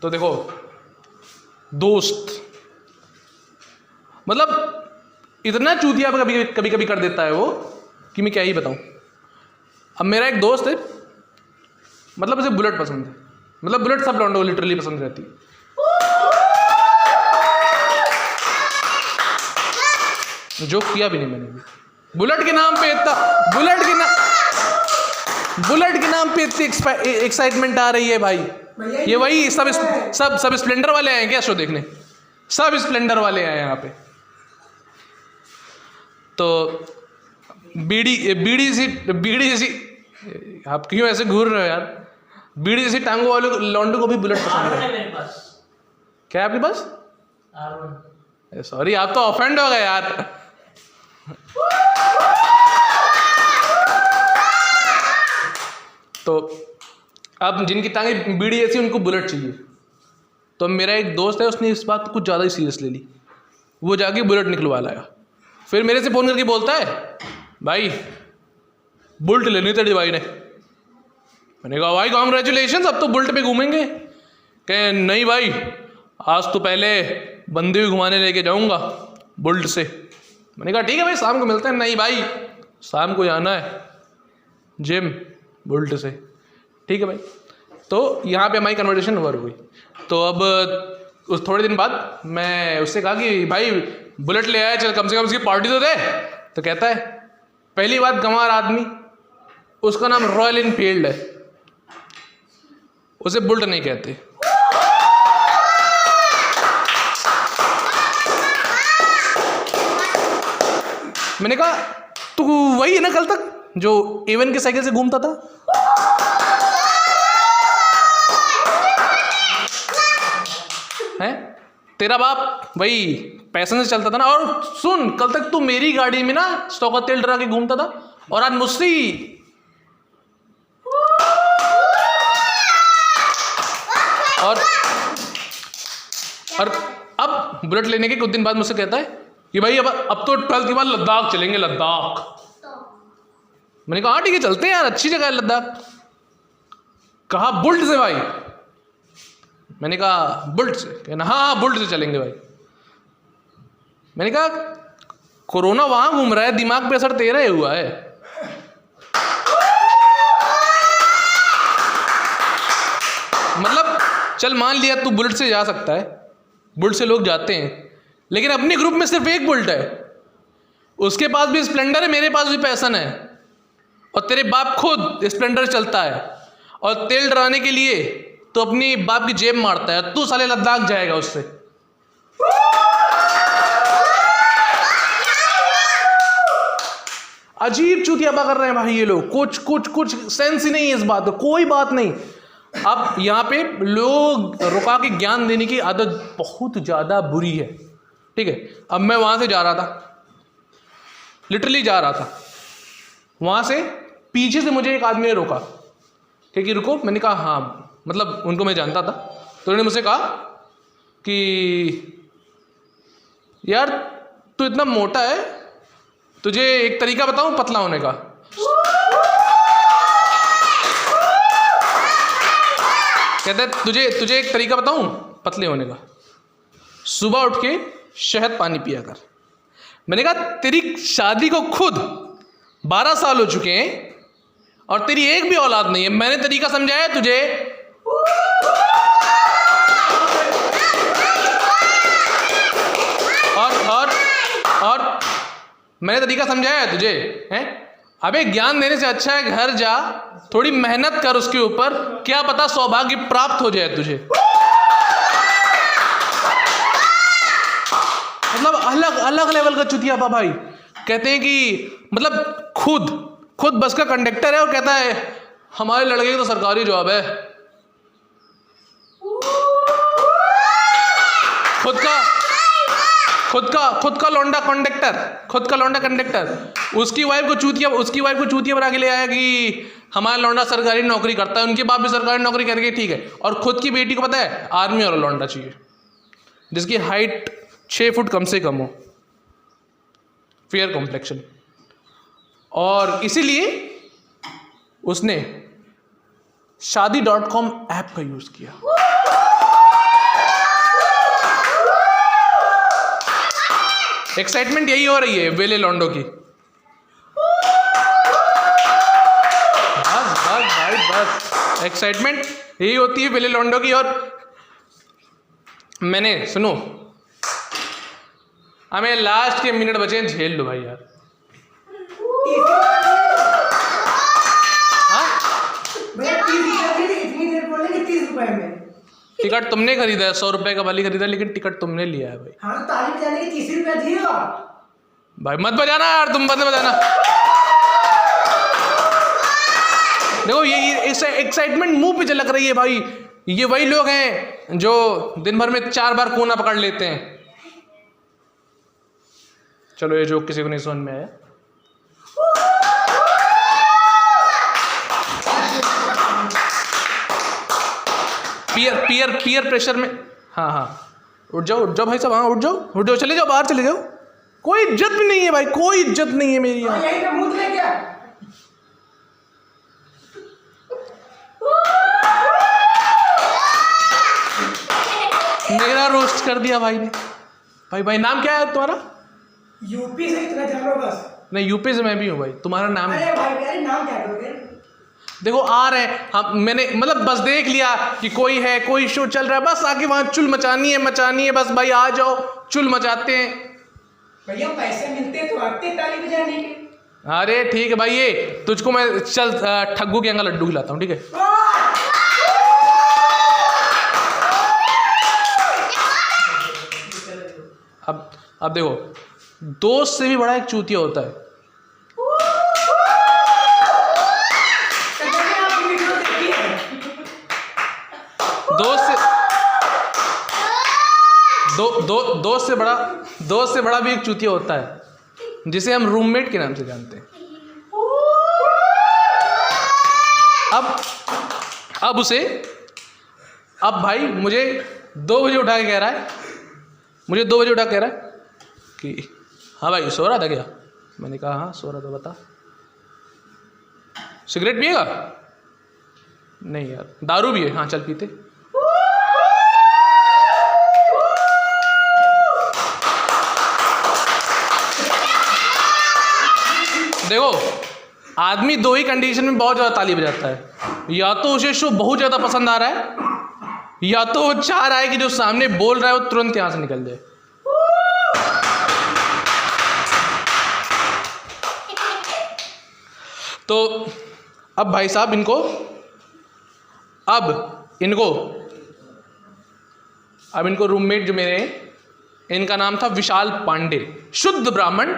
तो देखो दोस्त मतलब इतना चूतिया कभी कभी कभी कर देता है वो कि मैं क्या ही बताऊं। अब मेरा एक दोस्त है, मतलब उसे बुलेट पसंद है, मतलब बुलेट सब लौंडों को लिटरली पसंद रहती है। जो किया भी नहीं मैंने भी। बुलेट के नाम पे इतना बुलेट के नाम पे इतनी एक्साइटमेंट आ रही है भाई। ये वही सब स्प्लेंडर वाले आए हैं क्या शो देखने? सब स्प्लेंडर वाले आए हैं यहाँ पे। तो बीड़ी सी आप क्यों ऐसे घूर रहे हो यार? बीड़ी जैसी टांगों वाले लौंडों को भी बुलेट पसंद है। मेरे पास क्या है आपके पास? R1। सॉरी, आप तो ऑफेंड हो गए यार। तो अब जिनकी टांगे बीड़ी ऐसी उनको बुलेट चाहिए। तो मेरा एक दोस्त है, उसने इस बात को कुछ ज़्यादा ही सीरियस ले ली। वो जाके बुलेट निकलवा लाया। फिर मेरे से फ़ोन करके बोलता है, भाई बुलेट लेनी तेरी भाई ने। मैंने कहा भाई कॉन्ग्रेचुलेशन, अब तो बुलेट पे घूमेंगे। कहे नहीं भाई, आज तो पहले बंदी भी घुमाने लेके जाऊंगा बुलेट से। मैंने कहा ठीक है भाई, शाम को मिलते हैं। नहीं भाई, शाम को जाना है जिम बुलेट से। ठीक है भाई। तो यहाँ पे हमारी कन्वर्सेशन ओवर हुई। तो अब उस थोड़े दिन बाद मैं उससे कहा कि भाई बुलेट ले आया, चल कम से कम उसकी पार्टी तो दे। तो कहता है, पहली बात गंवार आदमी, उसका नाम रॉयल इनफील्ड है, उसे बुलेट नहीं कहते। मैंने कहा तू वही है ना कल तक जो A1 के साइकिल से घूमता था? हैं? तेरा बाप वही पैशन से चलता था ना। और सुन, कल तक तू मेरी गाड़ी में ना स्टॉक का तेल डरा के घूमता था, और आज मुझसे और अब बुलेट लेने के कुछ दिन बाद मुझसे कहता है कि भाई अब तो 12th के बाद लद्दाख चलेंगे, लद्दाख। मैंने कहा हाँ ठीक है, चलते हैं यार, अच्छी जगह है लद्दाख। कहा बुलेट से भाई? मैंने कहा बुलेट से। कहना हाँ बुलेट से चलेंगे भाई। मैंने कहा कोरोना वहां घूम रहा है, दिमाग पे असर तेरा ही हुआ है। मतलब चल मान लिया तू बुलेट से जा सकता है, बुलेट से लोग जाते हैं, लेकिन अपने ग्रुप में सिर्फ एक बुलेट है, उसके पास भी स्प्लेंडर है, मेरे पास भी पैशन है, और तेरे बाप खुद स्प्लेंडर चलता है, और तेल डराने के लिए तो अपनी बाप की जेब मारता है। तू साले लद्दाख जाएगा उससे। अजीब चूतियापा कर रहे हैं भाई ये लोग। कुछ सेंस ही नहीं है इस बात में, कोई बात नहीं। अब यहाँ पे लोग रुका के ज्ञान देने की आदत बहुत ज़्यादा बुरी है। ठीक है, अब मैं वहाँ से जा रहा था, लिटरली जा रहा था, वहाँ से पीछे से मुझे एक आदमी ने रोका कि रुको। मैंने कहा हाँ, मतलब उनको मैं जानता था। तो उन्होंने मुझसे कहा कि यार तू इतना मोटा है, तुझे एक तरीका बताऊं पतला होने का। कहते तुझे एक तरीका बताऊं पतले होने का, सुबह उठ के शहद पानी पिया कर। मैंने कहा तेरी शादी को खुद 12 साल हो चुके हैं और तेरी एक भी औलाद नहीं है, मैंने तरीका समझाया तुझे। और मैंने तरीका समझाया है तुझे, हैं? अबे ज्ञान देने से अच्छा है घर जा, थोड़ी मेहनत कर उसके ऊपर, क्या पता सौभाग्य प्राप्त हो जाए तुझे। मतलब अलग अलग लेवल का चुतियापा भाई। कहते हैं कि मतलब खुद बस का कंडक्टर है और कहता है हमारे लड़के की तो सरकारी जॉब है। खुद का लौंडा कंडक्टर उसकी वाइफ को चूतिया बना के ले आया कि हमारा लौंडा सरकारी नौकरी करता है, उनके बाप भी सरकारी नौकरी करके ठीक है, और खुद की बेटी को पता है आर्मी वाला लौंडा चाहिए जिसकी हाइट 6 फुट कम से कम हो, फेयर कॉम्प्लेक्शन। और इसीलिए उसने शादी.com ऐप का यूज किया। एक्साइटमेंट यही हो रही है वेले लॉन्डो की। बस बस भाई बस, एक्साइटमेंट यही होती है वेले लॉन्डो की। और मैंने सुनो, हमें लास्ट के मिनट बचे हैं, झेल लो भाई यार। हाँ इतनी देर बोले कि 30 रुपए में टिकट तुमने खरीदा है, 100 रुपए का वाली खरीदा, लेकिन टिकट तुमने लिया है भाई। हाँ, ताली बजाने के 30 रुपए दिए भाई मत बजाना यार, तुम मत बजाना। देखो ये एक्साइटमेंट मुंह पे झलक रही है भाई। ये वही लोग हैं जो दिन भर में 4 बार कोना पकड़ लेते हैं। चलो ये जोक किसी को नहीं समझ में आया। पीयर प्रेशर में, हाँ उठ जाओ भाई साहब, हाँ उठ जाओ, चले जाओ, बाहर चले जाओ। कोई इज्जत भी नहीं है भाई, कोई इज्जत नहीं है मेरी यहाँ। यही पे मुंह ले क्या? मेरा रोस्ट कर दिया भाई ने। भाई नाम क्या है तुम्हारा? यूपी से इतना जानो बस। नहीं, यूपी से मैं भी हूँ भाई। तुम्हारा नाम? अरे भाई यार, नाम क्या करोगे? देखो आ रहे हैं हम, मैंने मतलब बस देख लिया कि कोई है, कोई शो चल रहा है, बस आके वहां चुल मचानी है बस भाई, आ जाओ, चुल मचाते हैं। भैया पैसे मिलते तो आते ताली बजाने के। अरे ठीक है भाई, ये तुझको मैं चल ठग्गू के यहाँ लड्डू खिलाता हूँ, ठीक है? अब देखो, दोस्त से भी बड़ा एक चूतिया होता है। दोस्त से बड़ा भी एक चूतिया होता है, जिसे हम रूममेट के नाम से जानते हैं। अब भाई मुझे 2 बजे उठा के कह रहा है कि हाँ भाई सो रहा था क्या? मैंने कहा हाँ सो रहा था, बता सिगरेट पिएगा? नहीं यार। दारू भी है? हाँ चल पीते। देखो आदमी 2 ही कंडीशन में बहुत ज़्यादा ताली बजाता है। या तो उसे शो बहुत ज़्यादा पसंद आ रहा है, या तो वो चाह रहा है कि जो सामने बोल रहा है वो तुरंत यहाँ से निकल जाए। तो अब भाई साहब इनको रूममेट जो मेरे हैं, इनका नाम था विशाल पांडे, शुद्ध ब्राह्मण,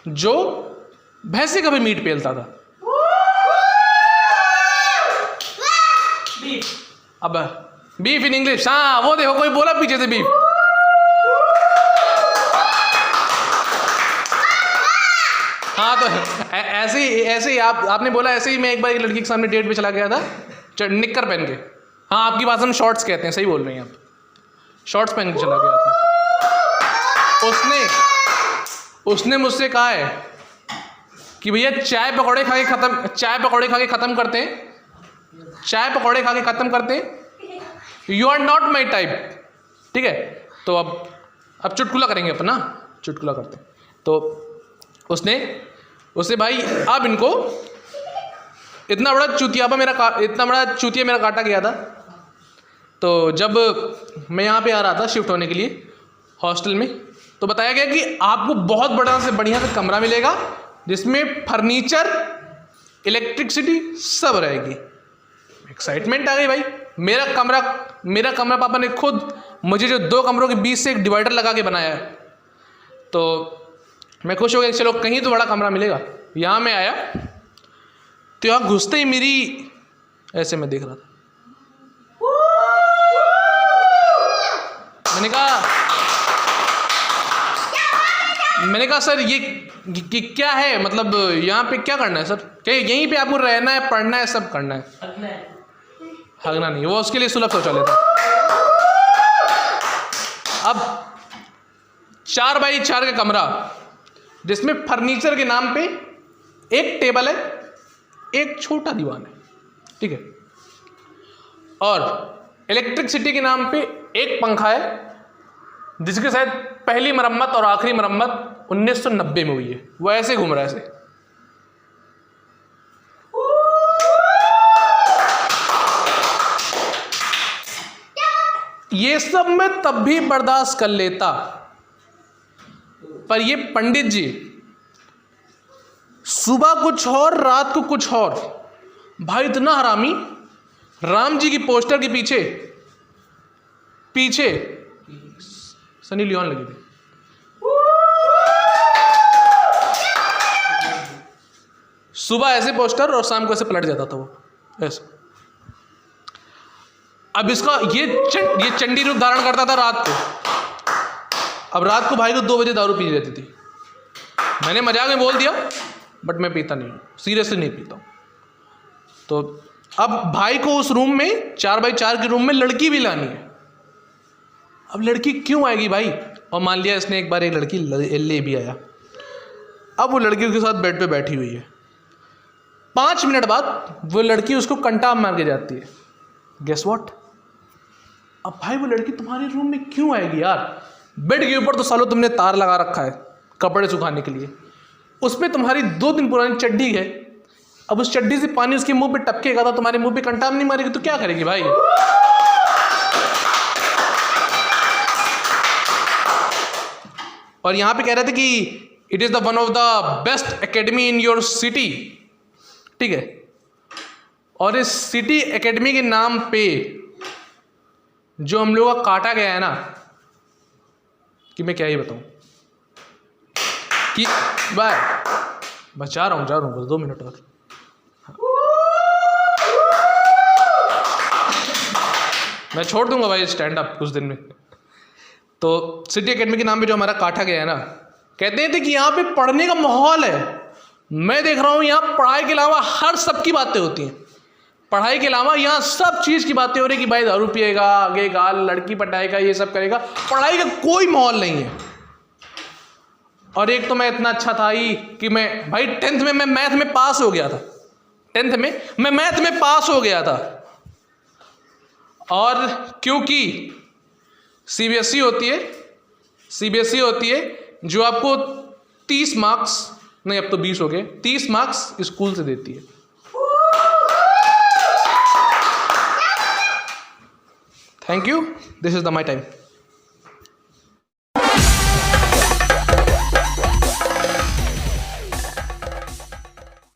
जो भैंसे का भी मीट पेलता था। अब बीफ इन इंग्लिश, हाँ वो देखो कोई बोला पीछे से बीफ। हाँ तो ऐसे ही आपने बोला, ऐसे ही मैं एक बार एक लड़की के सामने डेट पे चला गया था निक्कर पहन के। हाँ आपकी भाषा में शॉर्ट्स कहते हैं, सही बोल रहे हैं आप, शॉर्ट्स पहन के चला गया था। उसने मुझसे कहा है कि भैया चाय पकौड़े खा के ख़त्म करते हैं, you are not my type, ठीक है? तो अब चुटकुला करेंगे अपना, चुटकुला करते हैं। तो उसने भाई अब इनको इतना बड़ा चूतिया मेरा काटा गया था। तो जब मैं यहाँ पे आ रहा था शिफ्ट होने के लिए हॉस्टल में, तो बताया गया कि आपको बहुत बड़ा से बढ़िया सा कमरा मिलेगा जिसमें फर्नीचर, इलेक्ट्रिसिटी सब रहेगी। एक्साइटमेंट आ गई भाई। मेरा कमरा पापा ने खुद मुझे जो 2 कमरों के बीच से एक डिवाइडर लगा के बनाया है। तो मैं खुश हो गया, चलो कहीं तो बड़ा कमरा मिलेगा। यहाँ मैं आया तो यहाँ घुसते ही मेरी ऐसे मैं देख रहा था, मैंने कहा सर ये क्या है, मतलब यहाँ पे क्या करना है सर? क्या यहीं पे आपको रहना है, पढ़ना है, सब करना है? हगना नहीं, वो उसके लिए सुलभ शौचालय था। अब 4x4 का कमरा जिसमें फर्नीचर के नाम पे एक टेबल है, एक छोटा दीवान है, ठीक है, और इलेक्ट्रिसिटी के नाम पे एक पंखा है, जिसकी शायद पहली मरम्मत और आखिरी मरम्मत 1990 में हुई है। वो ऐसे घूम रहा है ऐसे। ये सब मैं तब भी बर्दाश्त कर लेता, पर ये पंडित जी सुबह कुछ और रात को कुछ और। भाई इतना हरामी, राम जी की पोस्टर के पीछे पीछे सनी लियोन लगी थी। सुबह ऐसे पोस्टर और शाम को ऐसे पलट जाता था वो ऐसे। अब इसका ये चंडी रूप धारण करता था रात को। अब रात को भाई को 2 बजे दारू पी रहती थी। मैंने मजाक में बोल दिया, बट मैं पीता नहीं हूँ, सीरियसली नहीं पीता हूँ। तो अब भाई को उस रूम में 4x4 के रूम में लड़की भी लानी है। अब लड़की क्यों आएगी भाई? और मान लिया इसने एक बार एक लड़की ले भी आया। अब वो लड़की के साथ बेड पे बैठी हुई है। 5 मिनट बाद वो लड़की उसको कंटाम मार के जाती है। Guess what? अब भाई वो लड़की तुम्हारे रूम में क्यों आएगी यार? बेड के ऊपर तो सालों तुमने तार लगा रखा है कपड़े सुखाने के लिए। उसमें तुम्हारी 2 दिन पुरानी चड्डी है। अब उस चड्डी से पानी उसके मुंह पे टपकेगा तो तुम्हारे मुंह पे कंटाम नहीं मारेगी तो क्या करेगी भाई? और यहां पे कह रहे थे कि it is the one of the best academy in your city, ठीक है। और इस सिटी एकेडमी के नाम पे जो हम लोग का काटा गया है ना, कि मैं क्या ही बताऊं कि बस जा रहा हूं बस 2 मिनट और। मैं छोड़ दूंगा भाई स्टैंड अप कुछ दिन में। तो सिटी एकेडमी के नाम पे जो हमारा काटा गया है ना, कहते थे कि यहाँ पे पढ़ने का माहौल है। मैं देख रहा हूँ यहाँ पढ़ाई के अलावा हर सब की बातें होती हैं। पढ़ाई के अलावा यहाँ सब चीज़ की बातें हो रही कि भाई दारू पिएगा, आगेगा, लड़की पटाएगा, ये सब करेगा। पढ़ाई का कोई माहौल नहीं है। और एक तो मैं इतना अच्छा था ही कि मैं भाई 10th में मैं मैथ में पास हो गया था। 10th में मैं मैथ में पास हो गया था। और क्योंकि सीबीएसई होती है जो आपको 30 मार्क्स नहीं, अब तो 20 हो गए, 30 मार्क्स स्कूल से देती है। Thank you, this is the my time.